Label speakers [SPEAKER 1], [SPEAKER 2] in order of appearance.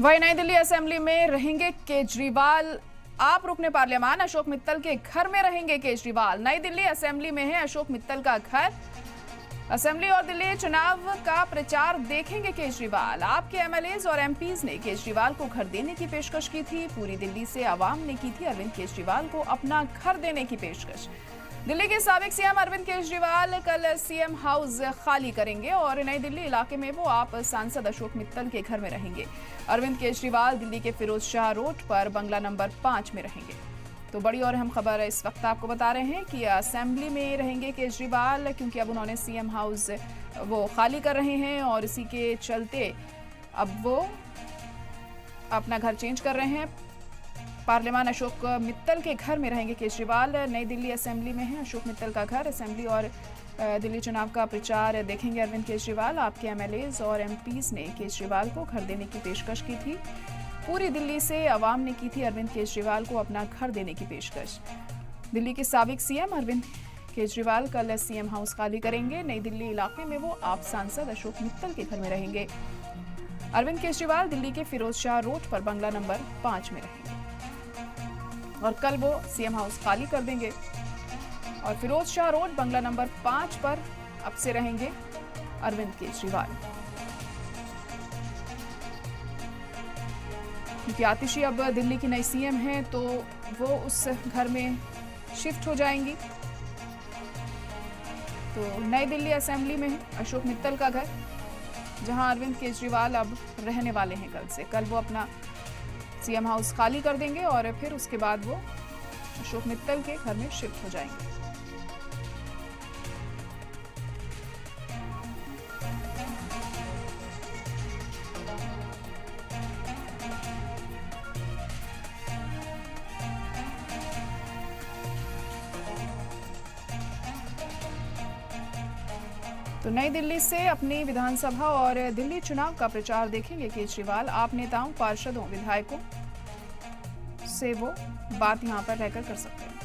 [SPEAKER 1] वहीं नई दिल्ली असेंबली में रहेंगे केजरीवाल। आप रुकने पार्लियामान अशोक मित्तल के घर में रहेंगे केजरीवाल। नई दिल्ली असेंबली में है अशोक मित्तल का घर। असेंबली और दिल्ली चुनाव का प्रचार देखेंगे केजरीवाल। आपके एमएलएज और एमपीज ने केजरीवाल को घर देने की पेशकश की थी। पूरी दिल्ली से आवाम ने की थी अरविंद केजरीवाल को अपना घर देने की पेशकश। दिल्ली के साबिक सीएम अरविंद केजरीवाल कल सीएम हाउस खाली करेंगे और नई दिल्ली इलाके में वो आप सांसद अशोक मित्तल के घर में रहेंगे। अरविंद केजरीवाल दिल्ली के फिरोज शाह रोड पर बंगला नंबर 5 में रहेंगे। तो बड़ी और अहम खबर इस वक्त आपको बता रहे हैं कि असेंबली में रहेंगे केजरीवाल, क्योंकि अब उन्होंने सीएम हाउस वो खाली कर रहे हैं और इसी के चलते अब वो अपना घर चेंज कर रहे हैं। पार्लियामान अशोक मित्तल के घर में रहेंगे केजरीवाल। नई दिल्ली असेंबली में है अशोक मित्तल का घर। असेंबली और दिल्ली चुनाव का प्रचार देखेंगे अरविंद केजरीवाल। आपके एमएलएज और एमपीज ने केजरीवाल को घर देने की पेशकश की थी। पूरी दिल्ली से आवाम ने की थी अरविंद केजरीवाल को अपना घर देने की पेशकश। दिल्ली के साबिक सीएम अरविंद केजरीवाल कल सीएम हाउस खाली करेंगे। नई दिल्ली इलाके में वो आप सांसद अशोक मित्तल के घर में रहेंगे। अरविंद केजरीवाल दिल्ली के फिरोज शाह रोड पर बंगला नंबर 5 में रहेंगे और कल वो सीएम हाउस खाली कर देंगे और फिरोज शाह रोड बंगला नंबर 5 पर अब से रहेंगे अरविंद केजरीवाल। क्योंकि आतिशी अब दिल्ली की नई सीएम हैं तो वो उस घर में शिफ्ट हो जाएंगी। तो नई दिल्ली असेंबली में है अशोक मित्तल का घर, जहां अरविंद केजरीवाल अब रहने वाले हैं। कल वो अपना सीएम हाउस खाली कर देंगे और फिर उसके बाद वो अशोक मित्तल के घर में शिफ्ट हो जाएंगे। तो नई दिल्ली से अपनी विधानसभा और दिल्ली चुनाव का प्रचार देखेंगे केजरीवाल। आप नेताओं, पार्षदों, विधायकों से वो बात यहां पर रहकर कर सकते हैं।